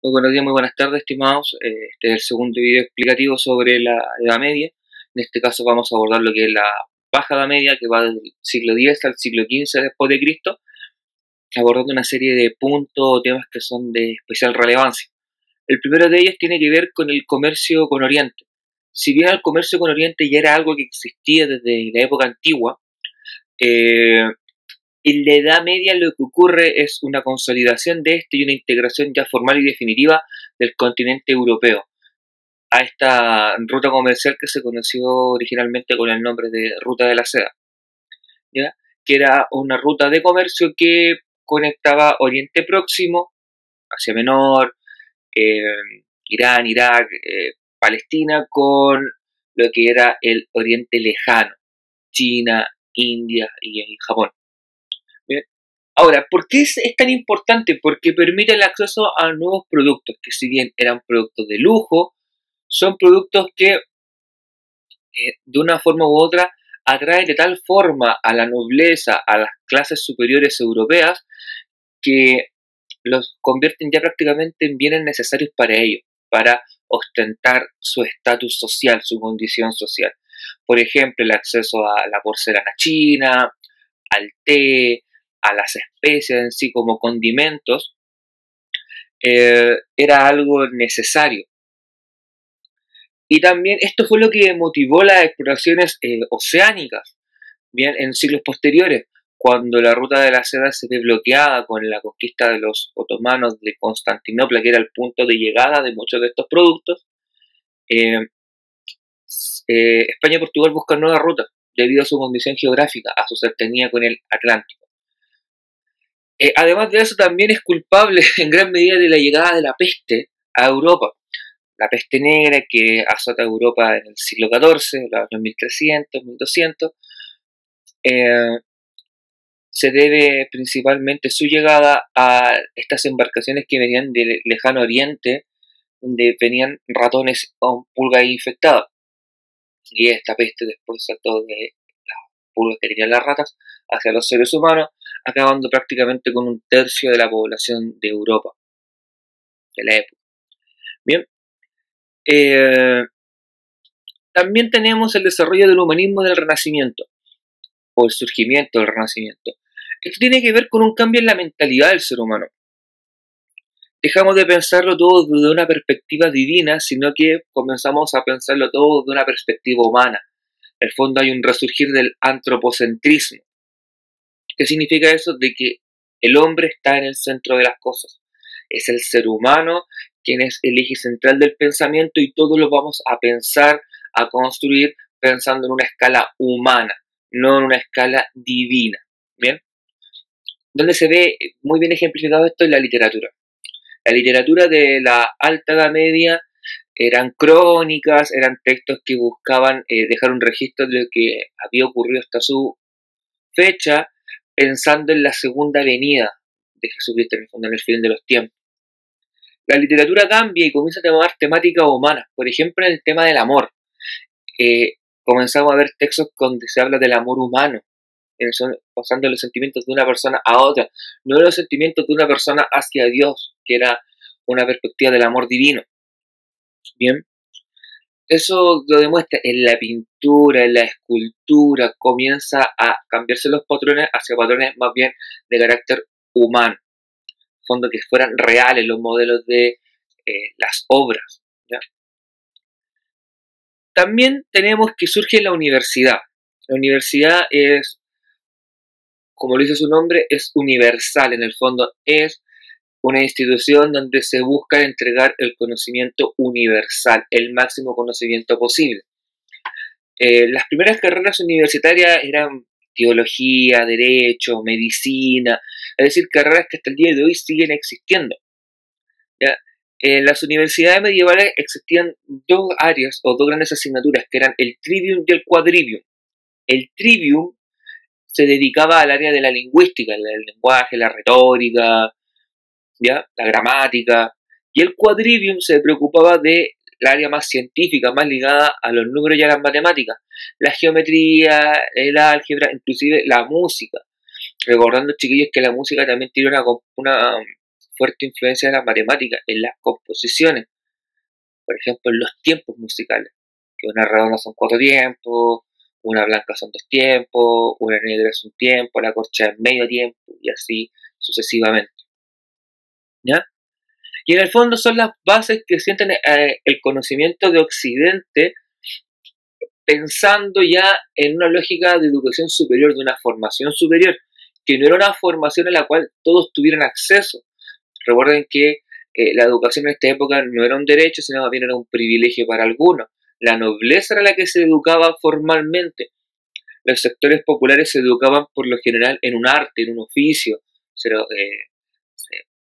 Muy buenos días, muy buenas tardes, estimados. Este es el segundo video explicativo sobre la Edad Media. En este caso vamos a abordar lo que es la Baja Edad Media, que va del siglo X al siglo XV después de Cristo, abordando una serie de puntos o temas que son de especial relevancia. El primero de ellos tiene que ver con el comercio con Oriente. Si bien el comercio con Oriente ya era algo que existía desde la época antigua, en la Edad Media lo que ocurre es una consolidación de esto y una integración ya formal y definitiva del continente europeo a esta ruta comercial que se conoció originalmente con el nombre de Ruta de la Seda, ¿ya? Que era una ruta de comercio que conectaba Oriente Próximo, Asia Menor, Irán, Irak, Palestina, con lo que era el Oriente Lejano, China, India y Japón. ¿Bien? Ahora, ¿por qué es tan importante? Porque permite el acceso a nuevos productos, que si bien eran productos de lujo, son productos que de una forma u otra atraen de tal forma a la nobleza, a las clases superiores europeas, que los convierten ya prácticamente en bienes necesarios para ellos, para ostentar su estatus social, su condición social. Por ejemplo, el acceso a la porcelana china, al té, a las especias en sí como condimentos, era algo necesario. Y también esto fue lo que motivó las exploraciones oceánicas, bien, en siglos posteriores, cuando la ruta de la seda se ve bloqueada con la conquista de los otomanos de Constantinopla, que era el punto de llegada de muchos de estos productos. España y Portugal buscan nuevas rutas debido a su condición geográfica, a su cercanía con el Atlántico. Además de eso, también es culpable en gran medida de la llegada de la peste a Europa. La peste negra que azota a Europa en el siglo XIV, los años 1300, 1200, se debe principalmente su llegada a estas embarcaciones que venían del lejano oriente, donde venían ratones con pulgas infectadas. Y esta peste después saltó de las pulgas que tenían las ratas hacia los seres humanos, acabando prácticamente con un tercio de la población de Europa de la época. Bien. También tenemos el desarrollo del humanismo del Renacimiento, o el surgimiento del Renacimiento. Esto tiene que ver con un cambio en la mentalidad del ser humano. Dejamos de pensarlo todo desde una perspectiva divina, sino que comenzamos a pensarlo todo desde una perspectiva humana. En el fondo hay un resurgir del antropocentrismo. ¿Qué significa eso? De que el hombre está en el centro de las cosas. Es el ser humano quien es el eje central del pensamiento y todo lo vamos a pensar, a construir pensando en una escala humana, no en una escala divina. ¿Bien? Donde se ve muy bien ejemplificado esto en la literatura. La literatura de la Alta Edad Media eran crónicas, eran textos que buscaban dejar un registro de lo que había ocurrido hasta su fecha, pensando en la segunda venida de Jesucristo, en el fin de los tiempos. La literatura cambia y comienza a tomar temáticas humanas, por ejemplo en el tema del amor. Comenzamos a ver textos donde se habla del amor humano, pasando los sentimientos de una persona a otra, no los sentimientos de una persona hacia Dios, que era una perspectiva del amor divino. Bien, eso lo demuestra en la pintura, en la escultura, comienza a cambiarse los patrones hacia patrones más bien de carácter humano, en fondo que fueran reales los modelos de las obras, ¿ya? También tenemos que surge la universidad. La universidad es, como lo dice su nombre, es universal, en el fondo es una institución donde se busca entregar el conocimiento universal, el máximo conocimiento posible. Las primeras carreras universitarias eran teología, derecho, medicina, es decir, carreras que hasta el día de hoy siguen existiendo. ¿Ya? En las universidades medievales existían dos áreas o dos grandes asignaturas que eran el trivium y el quadrivium. El trivium se dedicaba al área de la lingüística, el lenguaje, la retórica, ¿ya? La gramática, y el quadrivium se preocupaba del área más científica, más ligada a los números y a las matemáticas, la geometría, el álgebra, inclusive la música. Recordando, chiquillos, que la música también tiene una fuerte influencia de la matemática en las composiciones, por ejemplo, en los tiempos musicales, que una redonda son 4 tiempos, una blanca son 2 tiempos, una negra es un tiempo, la corcha es medio tiempo, y así sucesivamente, ¿ya? Y en el fondo son las bases que sienten el conocimiento de Occidente, pensando ya en una lógica de educación superior, de una formación superior, que no era una formación a la cual todos tuvieran acceso. Recuerden que la educación en esta época no era un derecho, sino más bien era un privilegio para algunos. La nobleza era la que se educaba formalmente. Los sectores populares se educaban por lo general en un arte, en un oficio,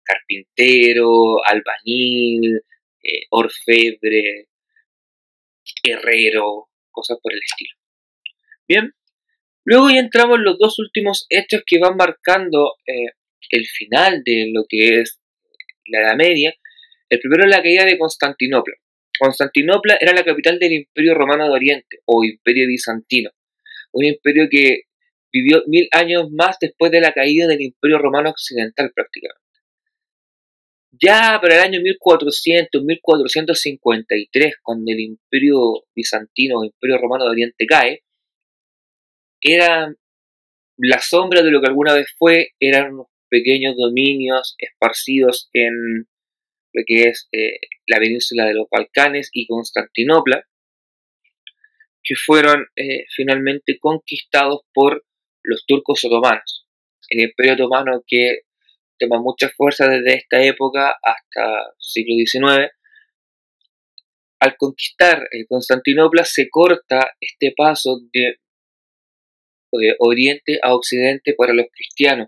carpintero, albañil, orfebre, herrero, cosas por el estilo. Bien, luego ya entramos en los dos últimos hechos que van marcando el final de lo que es la Edad Media. El primero es la caída de Constantinopla. Constantinopla era la capital del Imperio Romano de Oriente, o Imperio Bizantino, un imperio que vivió 1000 años más después de la caída del Imperio Romano Occidental prácticamente. Ya para el año 1400, 1453, cuando el Imperio Bizantino o Imperio Romano de Oriente cae, era la sombra de lo que alguna vez fue, eran unos pequeños dominios esparcidos en lo que es la península de los Balcanes y Constantinopla, que fueron finalmente conquistados por los turcos otomanos. El Imperio Otomano, que toma mucha fuerza desde esta época hasta el siglo XIX, al conquistar Constantinopla se corta este paso de Oriente a Occidente para los cristianos.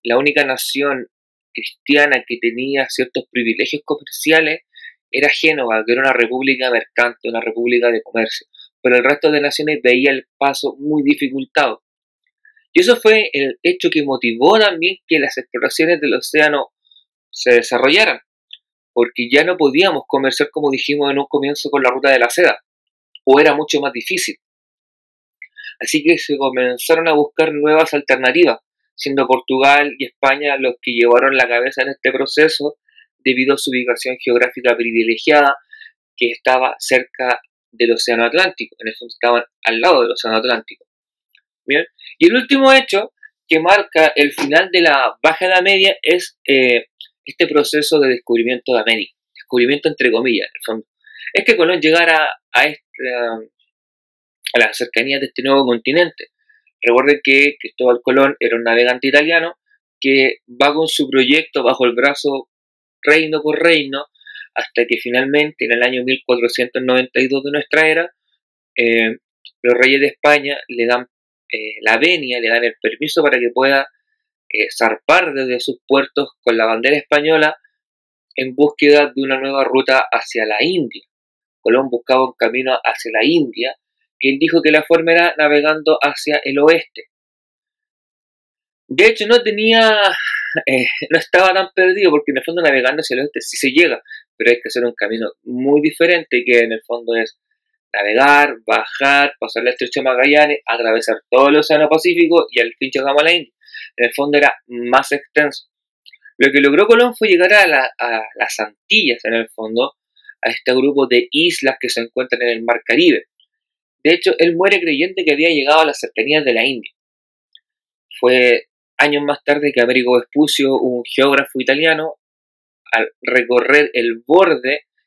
La única nación cristiana que tenía ciertos privilegios comerciales era Génova, que era una república mercante, una república de comercio, pero el resto de naciones veía el paso muy dificultado. Y eso fue el hecho que motivó también que las exploraciones del océano se desarrollaran, porque ya no podíamos comerciar, como dijimos en un comienzo, con la ruta de la seda, o era mucho más difícil. Así que se comenzaron a buscar nuevas alternativas, siendo Portugal y España los que llevaron la cabeza en este proceso debido a su ubicación geográfica privilegiada, que estaba cerca del Océano Atlántico, en el fondo estaban al lado del Océano Atlántico. Bien, y el último hecho que marca el final de la Baja Edad Media es este proceso de descubrimiento de América, descubrimiento entre comillas, en el fondo. Es que Colón llegara a las cercanías de este nuevo continente. Recuerden que Cristóbal Colón era un navegante italiano que va con su proyecto bajo el brazo reino por reino, hasta que finalmente en el año 1492 de nuestra era, los reyes de España le dan la venia, le dan el permiso para que pueda zarpar desde sus puertos con la bandera española en búsqueda de una nueva ruta hacia la India. Colón buscaba un camino hacia la India, que él dijo que la forma era navegando hacia el oeste. De hecho, no estaba tan perdido, porque en el fondo navegando hacia el oeste sí se llega, pero hay que hacer un camino muy diferente, que en el fondo es navegar, bajar, pasar el estrecho de Magallanes, atravesar todo el océano Pacífico y al fin llegamos a la India. En el fondo era más extenso. Lo que logró Colón fue llegar a las Antillas, en el fondo, a este grupo de islas que se encuentran en el Mar Caribe. De hecho, él muere creyente que había llegado a las cercanías de la India. Fue años más tarde que Amerigo Vespucio, un geógrafo italiano, al recorrer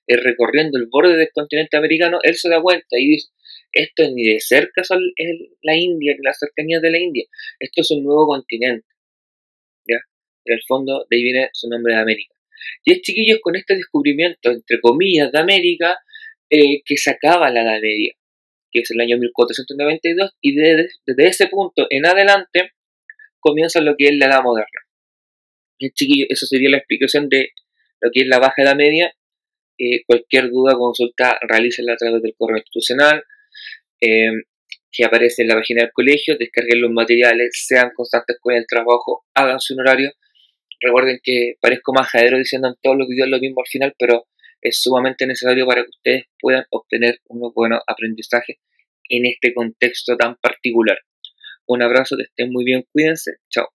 recorriendo el borde del continente americano, él se da cuenta y dice: esto ni de cerca son la India, ni las cercanías de la India, esto es un nuevo continente, ¿ya? En el fondo, de ahí viene su nombre de América. Y es, chiquillos, con este descubrimiento, entre comillas, de América, que se acaba la Edad Media, que es el año 1492, y desde ese punto en adelante comienza lo que es la Edad Moderna. Y, chiquillos, eso sería la explicación de lo que es la Baja Edad Media. Cualquier duda, consulta, realícenla a través del correo institucional que aparece en la página del colegio. Descarguen los materiales, sean constantes con el trabajo, hagan su horario. Recuerden que parezco majadero diciendo en todos los videos lo mismo al final, pero es sumamente necesario para que ustedes puedan obtener unos buenos aprendizajes en este contexto tan particular. Un abrazo, que estén muy bien, cuídense, chao.